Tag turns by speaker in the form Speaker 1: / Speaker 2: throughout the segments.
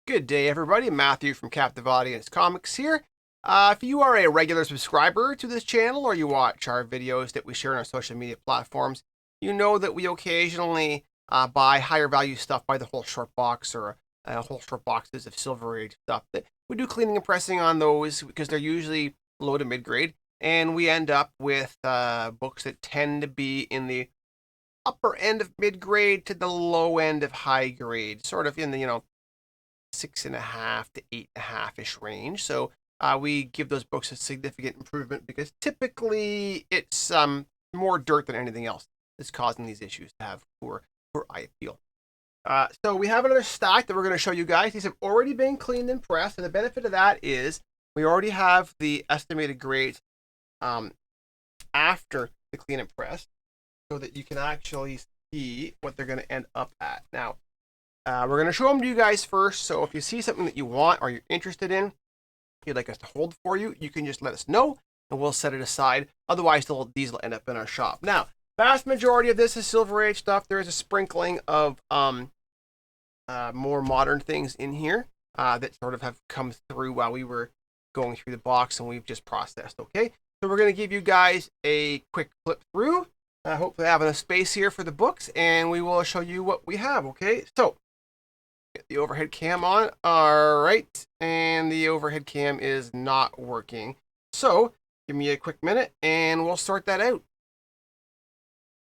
Speaker 1: Good day, everybody. Matthew from Captive Audience Comics here. If you are a regular subscriber to this channel or you watch our videos that we share on our social media platforms, you know that we occasionally buy higher value stuff by the whole short box or whole short boxes of Silver Age stuff. That we do cleaning and pressing on those because they're usually low to mid grade, and we end up with books that tend to be in the upper end of mid grade to the low end of high grade, sort of in the 6.5 to 8.5-ish range. So we give those books a significant improvement because typically it's more dirt than anything else that's causing these issues to have poor eye appeal. So we have another stack that we're going to show you guys. These have already been cleaned and pressed, and the benefit of that is we already have the estimated grades after the clean and press, so that you can actually see what they're going to end up at. Now, we're going to show them to you guys first, so if you see something that you want or you're interested in, you'd like us to hold for you, you can just let us know, and we'll set it aside. Otherwise, these will end up in our shop. Now, vast majority of this is Silver Age stuff. There is a sprinkling of more modern things in here that sort of have come through while we were going through the box, and we've just processed, okay? So we're going to give you guys a quick flip through. Hopefully I have enough space here for the books, and we will show you what we have, okay? So, get the overhead cam on. All right, and the overhead cam is not working. So, give me a quick minute, and we'll sort that out.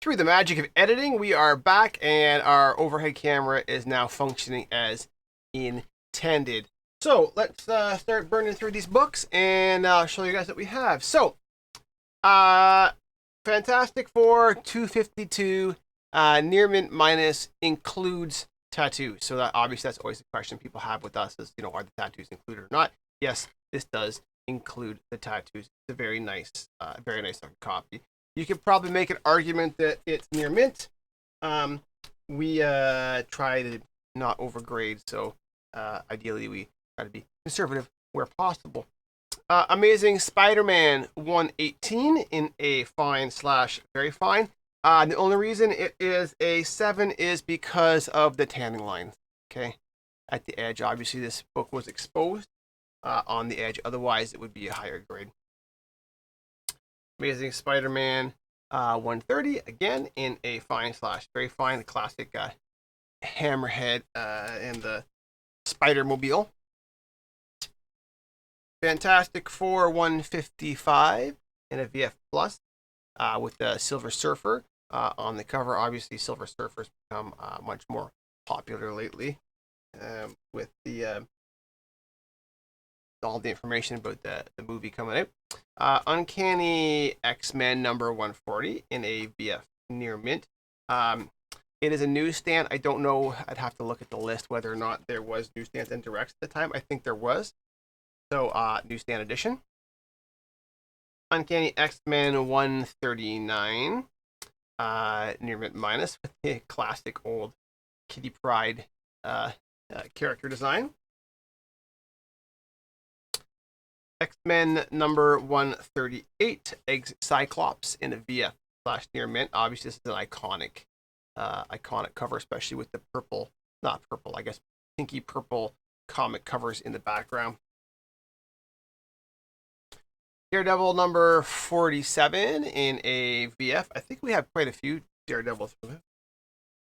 Speaker 1: Through the magic of editing, we are back, and our overhead camera is now functioning as intended. So, let's start burning through these books, and I'll show you guys what we have. So, Fantastic Four 252 near mint minus includes tattoos. So that obviously that's always the question people have with us is, are the tattoos included or not? Yes, this does include the tattoos. It's a very nice copy. You could probably make an argument that it's near mint. We try to not overgrade, so ideally we try to be conservative where possible. Amazing Spider-Man 118 in a fine/very fine. The only reason it is a 7 is because of the tanning lines, okay? At the edge, obviously this book was exposed on the edge, otherwise it would be a higher grade. Amazing Spider-Man 130, again in a fine/very fine, the classic hammerhead and the Spider-Mobile. Fantastic Four 155 in a VF Plus with the Silver Surfer on the cover. Obviously, Silver Surfer's become much more popular lately with the all the information about the movie coming out. Uncanny X-Men number 140 in a VF near mint. It is a newsstand. I don't know. I'd have to look at the list whether or not there was newsstands and directs at the time. I think there was. So, newsstand edition. Uncanny X-Men 139. Near mint minus with the classic old Kitty Pryde character design. X-Men number 138. Exit Cyclops in a VF/near mint. Obviously, this is an iconic cover, especially with the purple, not purple, I guess, pinky purple comic covers in the background. Daredevil number 47 in a VF. I think we have quite a few Daredevils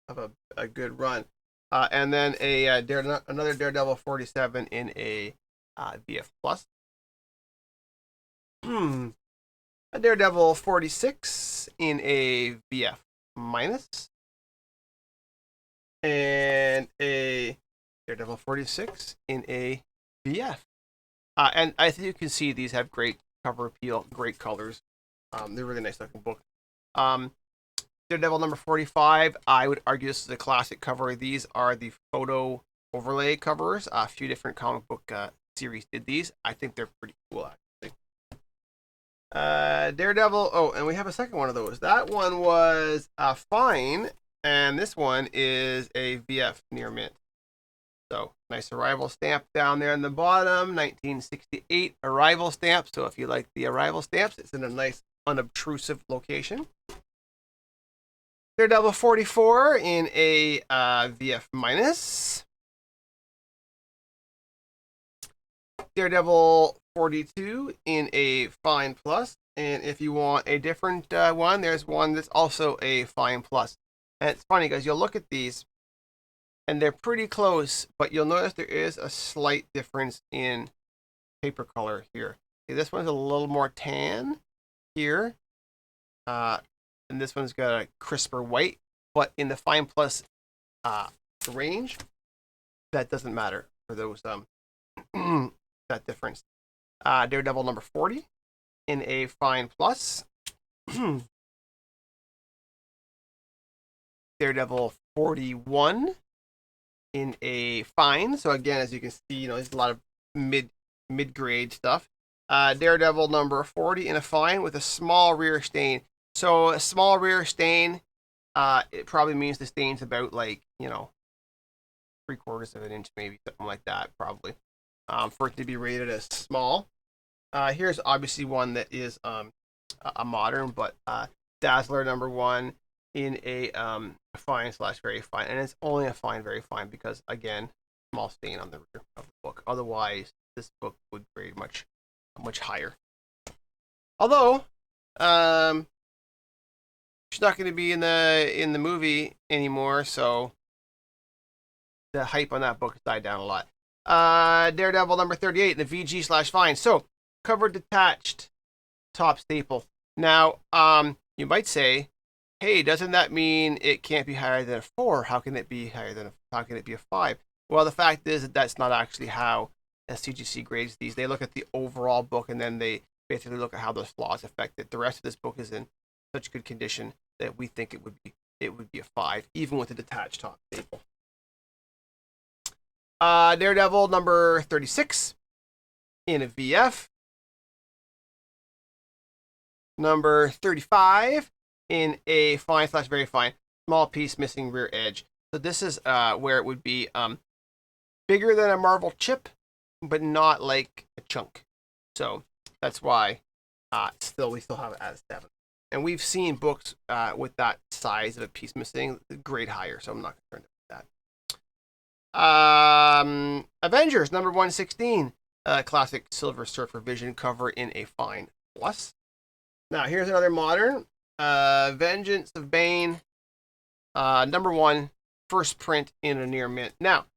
Speaker 1: have a good run. And then another Daredevil 47 in a VF Plus. A Daredevil 46 in a VF minus. And a Daredevil 46 in a VF. And I think you can see these have great cover appeal, great colors. They're really nice looking book. Daredevil number 45. I would argue this is a classic cover. These are the photo overlay covers. A few different comic book series did these. I think they're pretty cool, actually. Daredevil. Oh, and we have a second one of those. That one was fine, and this one is a VF near mint. So, nice arrival stamp down there in the bottom, 1968 arrival stamp. So, if you like the arrival stamps, it's in a nice unobtrusive location. Daredevil 44 in a VF minus. Daredevil 42 in a fine plus. And if you want a different one, there's one that's also a fine plus. And it's funny because you'll look at these and they're pretty close, but you'll notice there is a slight difference in paper color here. See, this one's a little more tan here. And this one's got a crisper white. But in the fine plus range, that doesn't matter for those that difference. Daredevil number 40 in a fine plus. Daredevil 41 in a fine. So again, as you can see, there's a lot of mid-grade stuff. Daredevil number 40 in a fine with a small rear stain. So a small rear stain, it probably means the stain's about 3/4 of an inch, maybe something like that, probably, for it to be rated as small. Here's obviously one that is a modern, but Dazzler number 1 in a fine / very fine, and it's only a fine, very fine because again, small stain on the rear of the book. Otherwise, this book would grade much higher. Although, she's not going to be in the movie anymore, so the hype on that book has died down a lot. Daredevil number 38 in the VG / fine. So cover detached, top staple. Now, you might say, hey, doesn't that mean it can't be higher than a 4? How can it be how can it be a 5? Well, the fact is that that's not actually how CGC grades these. They look at the overall book and then they basically look at how those flaws affect it. The rest of this book is in such good condition that we think it would be a 5, even with a detached top staple. Daredevil number 36 in a VF. Number 35 in a fine / very fine. Small piece missing rear edge. So this is where it would be bigger than a Marvel chip, but not like a chunk. So that's why we still have it at a 7. And we've seen books with that size of a piece missing grade higher, so I'm not concerned about that. Avengers number 116, classic Silver Surfer Vision cover in a fine plus. Now here's another modern, Vengeance of Bane, number 1, first print in a near mint. Now,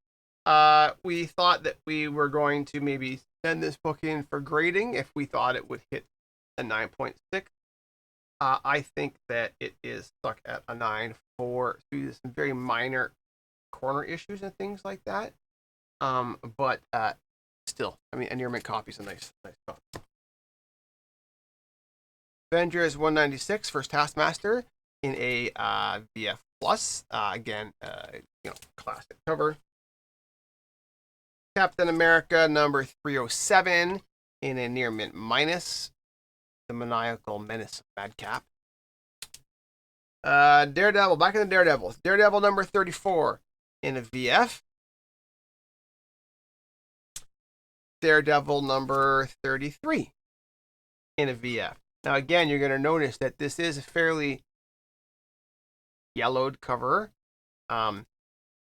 Speaker 1: we thought that we were going to maybe send this book in for grading if we thought it would hit a 9.6. I think that it is stuck at a 9 for some very minor corner issues and things like that. But still, I mean, a near mint copy is a nice copy. Avengers 196, first Taskmaster in a VF plus. Again, classic cover. Captain America number 307 in a near mint minus. The maniacal menace of Madcap. Daredevil, back in the Daredevil. Daredevil number 34 in a VF. Daredevil number 33 in a VF. Now again, you're going to notice that this is a fairly yellowed cover.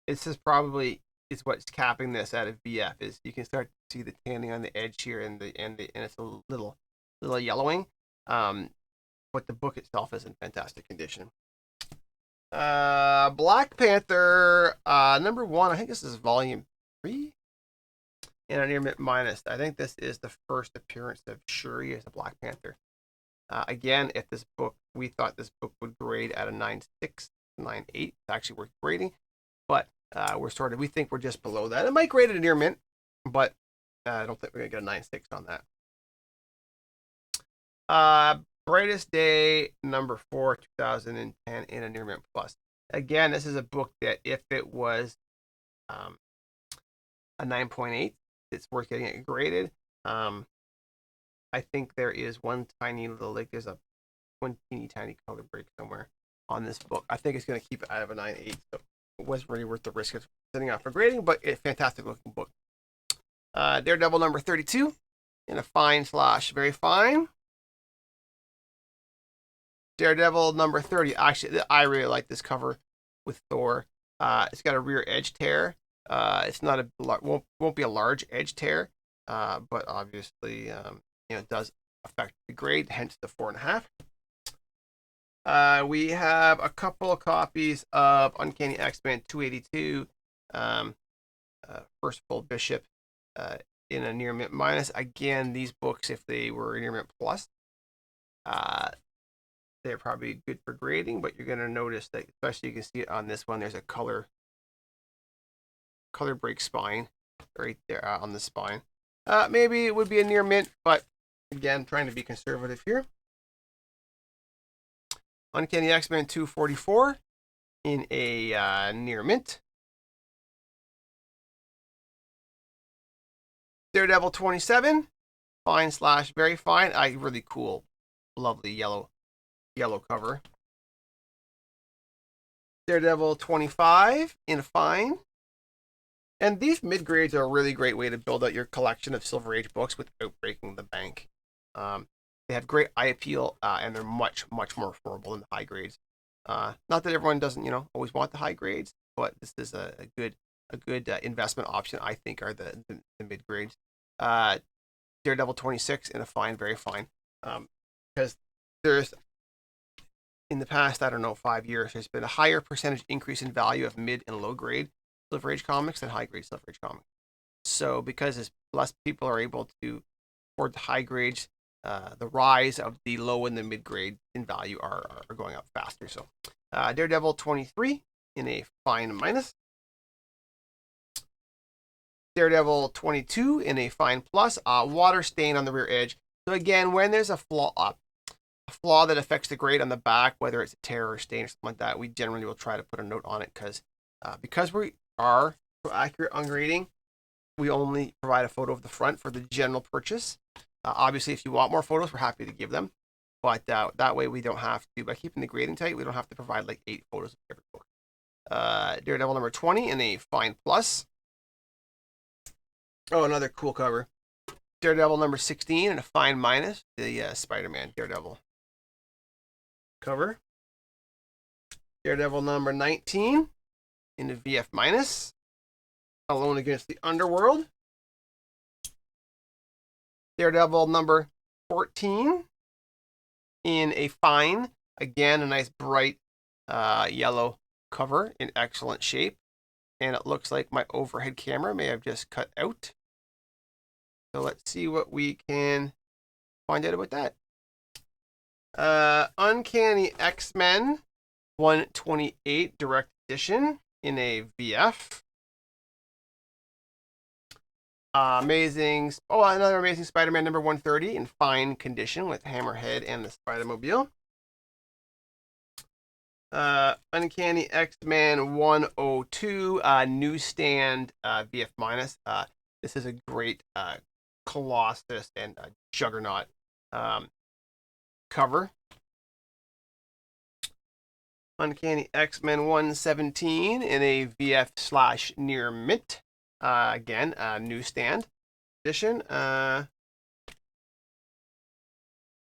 Speaker 1: This is probably what's capping this at a VF. Is you can start to see the tanning on the edge here and it's a little yellowing. But the book itself is in fantastic condition. Black Panther number 1. I think this is volume 3 in a near mint minus. I think this is the first appearance of Shuri as a Black Panther. Again, if we thought this book would grade at a 9.6, 9.8. It's actually worth grading, but we think we're just below that. It might grade at a near mint, but I don't think we're gonna get a 9.6 on that. Brightest Day number 4, 2010 in a near mint plus. Again, this is a book that if it was a 9.8, it's worth getting it graded. I think there is one tiny little, there's one teeny tiny color break somewhere on this book. I think it's going to keep it out of a 9.8, so it wasn't really worth the risk of sending out for grading, but it's a fantastic looking book. Daredevil number 32 in a fine / very fine. Daredevil number 30. Actually, I really like this cover with Thor. It's got a rear edge tear. It's not won't be a large edge tear. but obviously, it does affect the grade, hence the 4.5. We have a couple of copies of Uncanny X-Men 282, First Full Bishop, in a near mint minus. Again, these books, if they were near mint plus, they're probably good for grading, but you're going to notice that, especially you can see it on this one, there's a color break spine right there on the spine. Maybe it would be a near mint, but again, trying to be conservative here. Uncanny X-Men 244 in a near mint. Daredevil 27, fine / very fine. Really cool, lovely yellow cover. Daredevil 25 in fine. And these mid grades are a really great way to build out your collection of Silver Age books without breaking the bank. They have great eye appeal, and they're much more affordable than the high grades. Not that everyone doesn't, always want the high grades, but this is a good investment option. I think are the mid grades. Daredevil 26 in a fine, very fine, because there's, in the past, I don't know, 5 years, there's been a higher percentage increase in value of mid and low grade Silver Age comics than high grade Silver Age comics. So because as less people are able to afford the high grades, the rise of the low and the mid grade in value are going up faster. So Daredevil 23 in a fine minus. Daredevil 22 in a fine plus. Water stain on the rear edge. So again, when there's a flaw that affects the grade on the back, whether it's a tear or stain or something like that, we generally will try to put a note on it, because we are so accurate on grading. We only provide a photo of the front for the general purchase. Obviously, if you want more photos, we're happy to give them, but that way we don't have to, by keeping the grading tight, we don't have to provide like 8 photos of every book. Daredevil number 20 in a fine plus. Oh, another cool cover. Daredevil number 16 in a fine minus. The Spider-Man Daredevil cover. Daredevil number 19 in a VF minus. Alone Against the Underworld. Daredevil number 14 in a fine. Again, a nice bright yellow cover in excellent shape. And it looks like my overhead camera may have just cut out. So let's see what we can find out about that. Uncanny X-Men 128 Direct Edition in a VF. Another Amazing Spider-Man number 130 in fine condition with Hammerhead and the Spider-Mobile. Uncanny X-Men 102 newsstand VF minus. This is a great Colossus and Juggernaut cover. Uncanny X-Men 117 in a VF / near mint. Again, newsstand edition.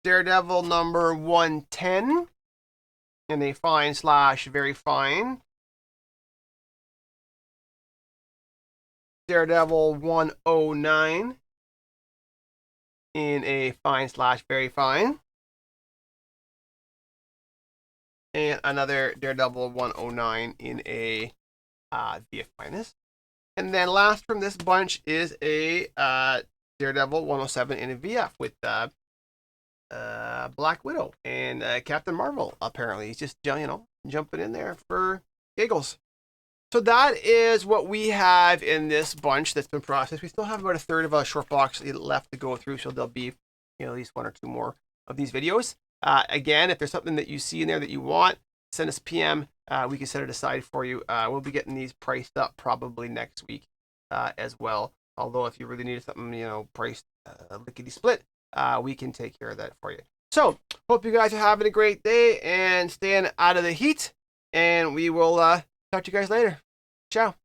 Speaker 1: Daredevil number 110 in a fine / very fine. Daredevil 109 in a fine / very fine. And another Daredevil 109 in a VF minus. And then last from this bunch is a Daredevil 107 in a VF with Black Widow and Captain Marvel. Apparently, he's just jumping in there for giggles. So that is what we have in this bunch that's been processed. We still have about a third of a short box left to go through, so there'll be at least 1 or 2 more of these videos. Again, if there's something that you see in there that you want, send us a PM. We can set it aside for you. We'll be getting these priced up probably next week as well. Although if you really need something, priced lickety split, we can take care of that for you. So hope you guys are having a great day and staying out of the heat. And we will talk to you guys later. Ciao.